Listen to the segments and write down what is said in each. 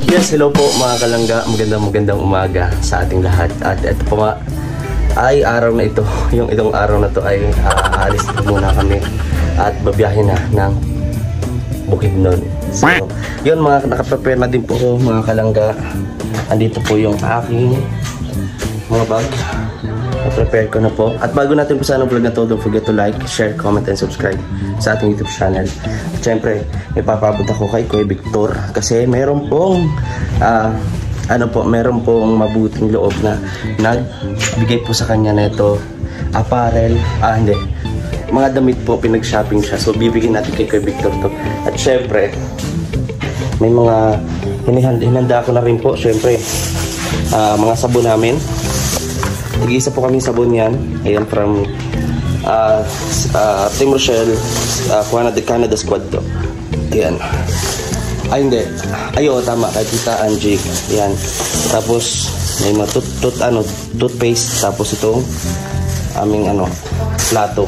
Yes, hello po mga kalangga. Magandang umaga sa ating lahat. At ito po nga ay araw na ito. Yung itong araw na to ay aalis muna kami at babiyahin na ng Bukidnon. So, yun mga nakaprepare na din po ko mga kalangga. Andito po yung aking mga bag. Na-prepare ko na po. At bago natin po sa vlog na to, don't forget to like, share, comment, and subscribe sa ating YouTube channel. At syempre, ipapabot ako kay Kuya Victor kasi meron pong meron pong mabuting loob na nagbigay po sa kanya na ito apparel, mga damit po, pinag-shopping siya. So bibigyan natin kay Kuya Victor to. At syempre, may mga hinanda ko na rin po, syempre, mga sabon namin. Tig-isa po kaming sabon yan. Ayan, from Team Rochelle, Canada Squad to. Ayan. Ay, hindi. Ayo, tama. Kay Tita Angie. Ayan. Tapos, may mga toothpaste. Tapos itong aming plato.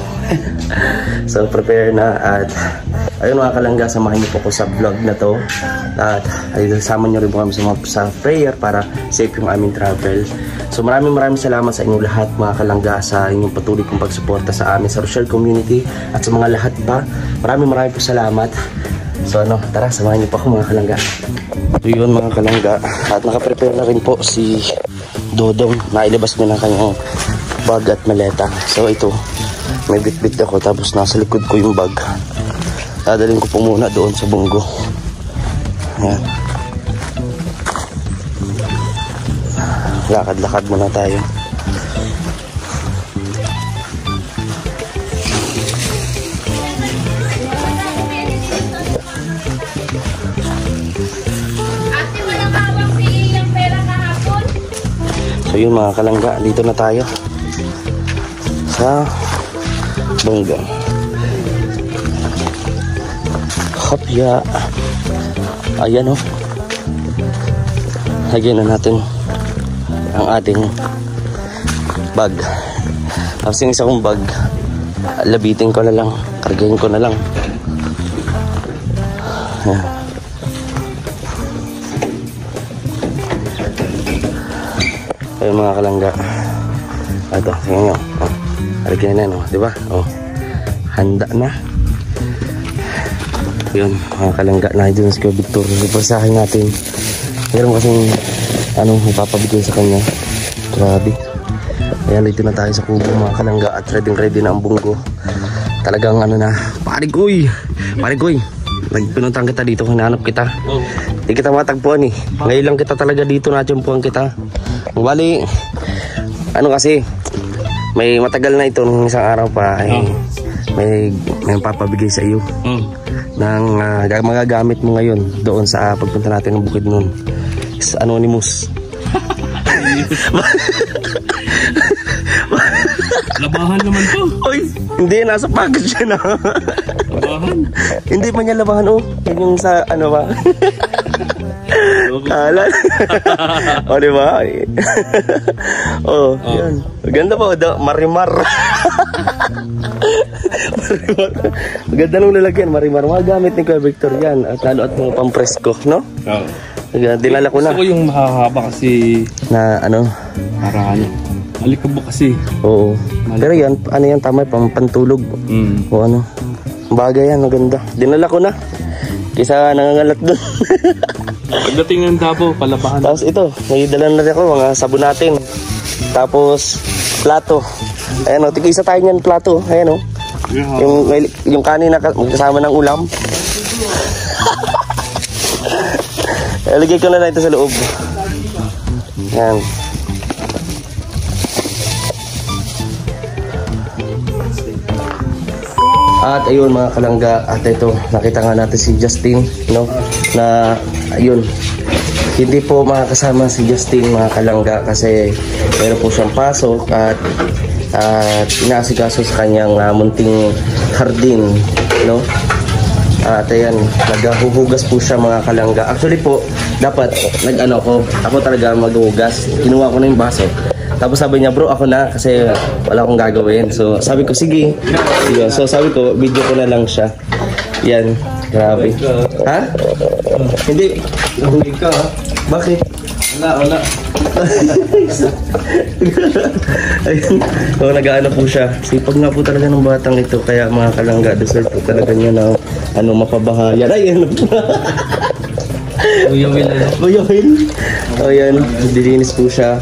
So, prepare na. At ayun mga kalangga, samahan niyo po ko sa vlog na to. At ay, sama niyo rin po kami sa prayer para safe yung aming travel. So maraming salamat sa inyong lahat mga kalangga sa inyong patuloy kong pagsuporta sa amin sa Rochelle community at sa mga lahat pa. Maraming po salamat. So tara, samahan niyo po ako mga kalangga. So yun mga kalangga, at nakaprepare na rin po si Dodong. Nailabas niya ng kanyang bag at maleta. So ito, may bit-bit ako tapos nasa likod ko yung bag. Dadalhin ko po muna doon sa bunggo. Ayan. Lakad-lakad muna tayo. So yun mga kalangga, dito na tayo sa bunggo. Hopya. Ayan lagyan na natin ang ating bag. Tapos yung isa kong bag, labitin ko na lang, kargahin ko na lang. Ayan. Ayun mga kalangga. Ito, tingnan nyo. Kargahin na, diba? Handa na. Yun, mga kalangga, na dyan si Kuya Victor. Ipasahin natin. Meron kasing ipapabigay sa kanya. Grabe. Ayan, dito na tayo sa kubo mga kalangga. At ready na ang bunggo. Talagang Parikoy, nagpinuntang kita dito, hinahanap kita. Hindi kita matagpuan eh. Ngayon lang kita talaga dito, natiyumpuan kita. Bali, kasi may matagal na ito nung isang araw pa ay may papabigay sa iyo ng mga gamit mo ngayon doon sa pagpunta natin ng Bukidnon. Anonymous. Labahan naman to. Oy, hindi, nasa package siya na. Labahan? Hindi pa niya labahan, yung sa ba? Kalan. Diba? Yan. Maganda po, Marimar. Marimar. Maganda nung lalagyan, Marimar. Mga gamit ni Kuya Victor yan. At lalo at mga pampresko, no? Oo. Dinala ko na. Gusto ko yung mahahaba kasi. Na Para alikabok kasi. Oo. Pero yan, tama, pantulog. O bagay yan, maganda. Dinala ko na. Kisa nangangalat doon. Pagdating ng Davao, palabahan. Tapos ito, may dala na rin ako, mga sabon natin. Tapos, plato. Ayan tig-isa tayo niyan, plato. Ayan yung kanin na kasama ng ulam. Lagay ko na ito sa loob. Yan. At ayun mga kalangga, at ito nakita nga natin si Justin, na ayun, hindi po makakasama si Justin mga kalangga kasi meron po siyang pasok at inaasikaso sa kanyang munting hardin, At ayan, naghuhugas po siya mga kalangga. Actually po, dapat ako talaga maghuhugas. Kinuha ko na yung baso. Tapos sabi niya, bro, ako na kasi wala akong gagawin. So sabi ko, sige. So sabi ko, video ko na lang siya. Yan, grabe. Ha? Hindi. Hindi ka ha. Bakit? Wala. Ayun. So, nag-ano po siya. Sipag nga po talaga ng batang ito. Kaya mga kalangga, deserve po talaga niya na mapabahayan. Ay, ano po. Uyawin na. Uyawin. Ayan, dilinis po siya.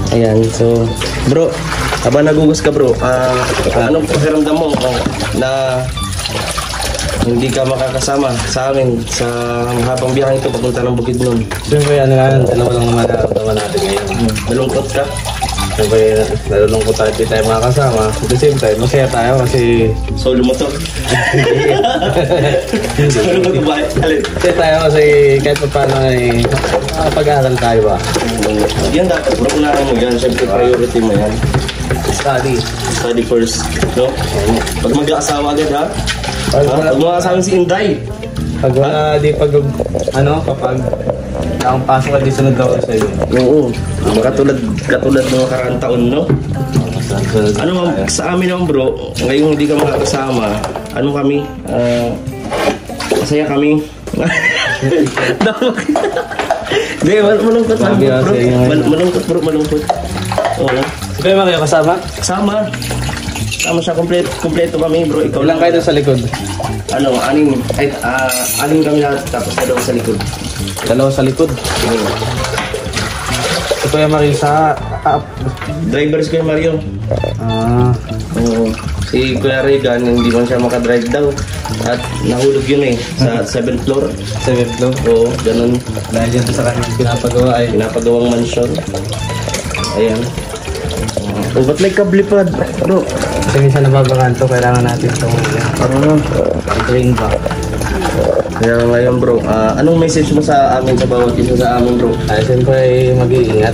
Ayan, so, bro, habang nagugas ka bro, anong pakiramdam mo na hindi ka makakasama sa amin sa habang biyahe ito papunta ng Bukidnon? Siyempre, ano nga, dalawa lang naman nakaramdaman natin ngayon. Malungkot ka? Siyempre, nalulungkot tayo, hindi tayo makakasama. At the same time, masaya tayo kasi... Solo mo to? Solo mo to ba? Masaya tayo kasi kahit pa paano ay pag-aaral tayo ba? Yan dapat bro, unahan mo yan. Siyempre, priority mo yan. Study first. No? Pag mag-aasawa agad ha? Pag mga asawa si Inday. Pag wala, kapag akong pasok at di sunod ako sa iyo. Oo. Katulad ng karang taon, no? Ano sa amin naman bro, ngayong hindi ka makakasama, ano kami? Masaya kami. Hindi, malungkot bro. Malungkot. Oo. Sige, kayo kasama? Kasama siya, kompleto kami bro. Ikaw Ilang kayo sa likod? Ano, anim kami lahat, tapos dalawa sa likod. Dalawa sa likod? Si Kuya Mario sa... Driver si Kuya Mario. Oo. Si Kuya Regan, hindi man siya makadrive daw. At nahulog yun sa 7th floor. 7th floor? Oo, ganun. Dahil dyan sa kanyang pinapagawang mansion. Ayan. Oh, ba't may kable pa, bro? Kasi minsan nababangan to, kailangan natin itong train ba? Kaya ngayon bro, anong message mo sa amin, sa bawat isa sa amin bro? Ay, siyempre ay mag-iingat.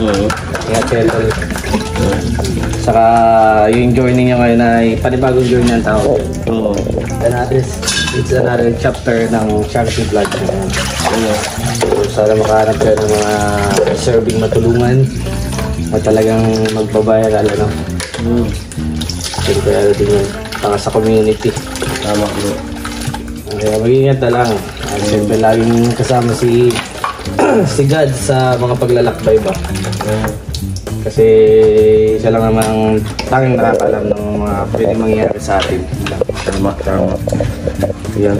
Ingat kayo tol. Saka yung journey niya ngayon ay panibagong journey ng tao. Oo. It's another chapter ng charity vlog. So, sana makahanap kayo ng mga serving matulungan o talagang magbabayaran, ano? Siyempre ano din yun, para sa community. Tama bro. Kaya mag-iingat na lang. Siyempre laging kasama si God sa mga paglalakbay ba. Kasi siya lang namang tanging nakakaalam ng mga pwede mangyayari sa atin. Tama. Yan,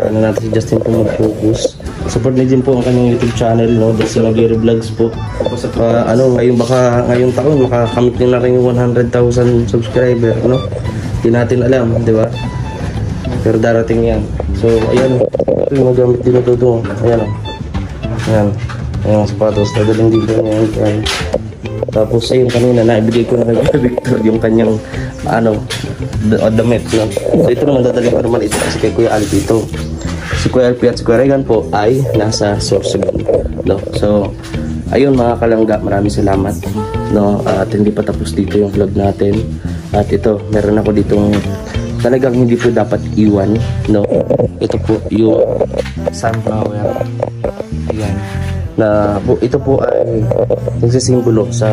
ano natin si Justin po mag-focus. Support niyo din po ang kanyang YouTube channel, no? That's Magiri Vlogs po. Ngayong taon, makakamit niyo na rin yung 100,000 subscriber, no? Hindi natin alam, di ba? Pero darating yan. So, ayan. Ito yung magamit din ito doon. Ayan o. Ayan. Ayan ang sapatos. Nadaling din ko ngayon. Ayan. Tapos, ayun kanina, naibigay ko na kay Victor yung kanyang, damit. No? So, ito naman dadaling ko naman ito kasi kay Kuya Alpi ito. Si Kuya Alpi at si Kuya Regan po ay nasa Sorsogon. No? So, ayun mga kalangga, maraming salamat. No? At hindi pa tapos dito yung vlog natin. At ito, meron ako ditong talagang hindi po dapat iwan, no? Ito po yung sunflower. Ayan. Ito po ay nagsisimbolo sa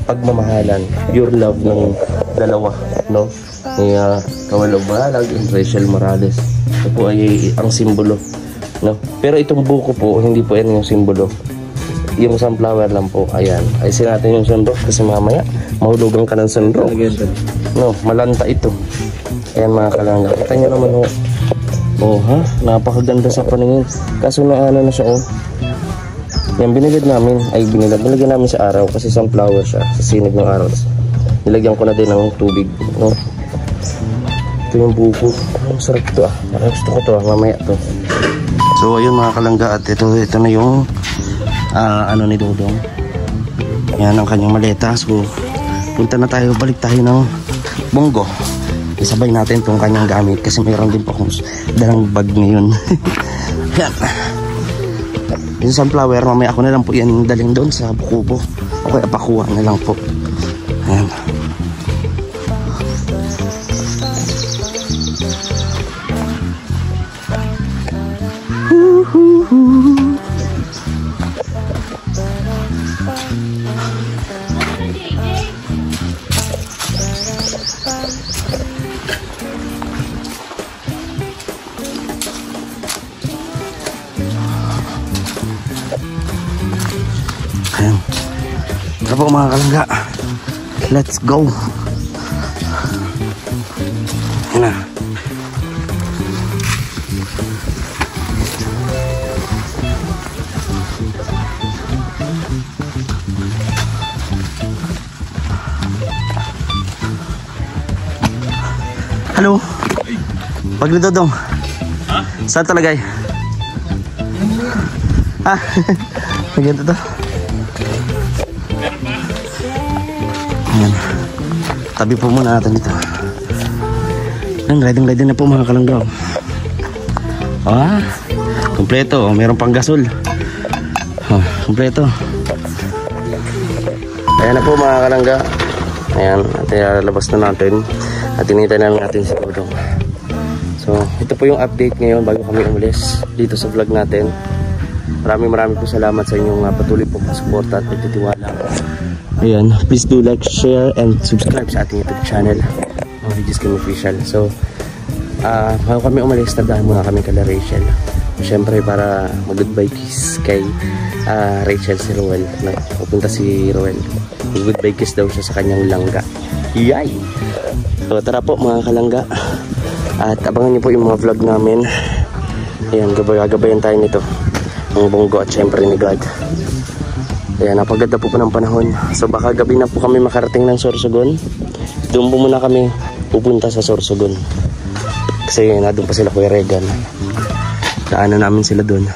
pagmamahalan, pure love ng dalawa, no? Ni Kawalo Balag and Rachel Morales. Ito po ay ang simbolo, no? Pero itong buko po, hindi po yan yung simbolo. Yung sunflower lang po, ayan. Ayusin natin yung sunrock kasi mamaya mahulugan ka ng sunrock. No, malanta ito. Ayan mga kalangga. Kita nyo naman ho. Oh ha, napakaganda sa paningin. Kaso na ano na siya oh. Yan binilad namin. Nilagyan namin sa araw kasi sunflower siya. Sa sinig ng araw. Nilagyan ko na din ng tubig. No? Ito yung buko. Ang sarap ito ah. Gusto ko ito ah. Mamaya to. So ayun mga kalangga. At ito na yung ni Dodong. Yan ang kanyang maleta. So punta na tayo. Balik tayo ng Bongo. Isabay natin itong kanyang gamit kasi mayroon din po akong dalang bag ngayon. Yan. Yung sunflower, mamaya ako na lang po yan daling doon sa Bukubo. Okay, pakuha na lang po. Yan. Ayan. Tara po mga kalangga. Let's go. Ayan na. Hello. Pag nito dong. Ha? Saan talagay? Ah, ganito to. Ayan. Tabi po muna natin dito. Ayan, riding na po mga kalanggaw. Ah, kompleto. Meron pang gasol. Oh, kompleto. Ayan na po mga kalangga. Ayan, at lalabas na natin. At tinitay na natin si Dodong. So, ito po yung update ngayon bago kami umalis dito sa vlog natin. Maraming po salamat sa inyong patuloy pong pasuporta at pagtitiwala. Ayan, please do like, share, and subscribe sa ating YouTube channel, Regis Kim Official. So, bago kami umalis, tagdahan muna kami kala Rachel. Siyempre, para mag-goodbye kiss kay Rachel si Roel. Pupunta si Roel. Mag-goodbye kiss daw siya sa kanyang langga. Yay! So, tara po mga kalangga. At abangan niyo po yung mga vlog namin. Ayan, gagabayan tayo nito. Ang Bongo at syempre ni God. Ayan, napaganda po ng panahon. So baka gabi na po kami makarating ng Sorsogon. Doon po muna kami pupunta sa Sorsogon. Kasi na doon pa sila Kuya Regan. Daanan namin sila doon.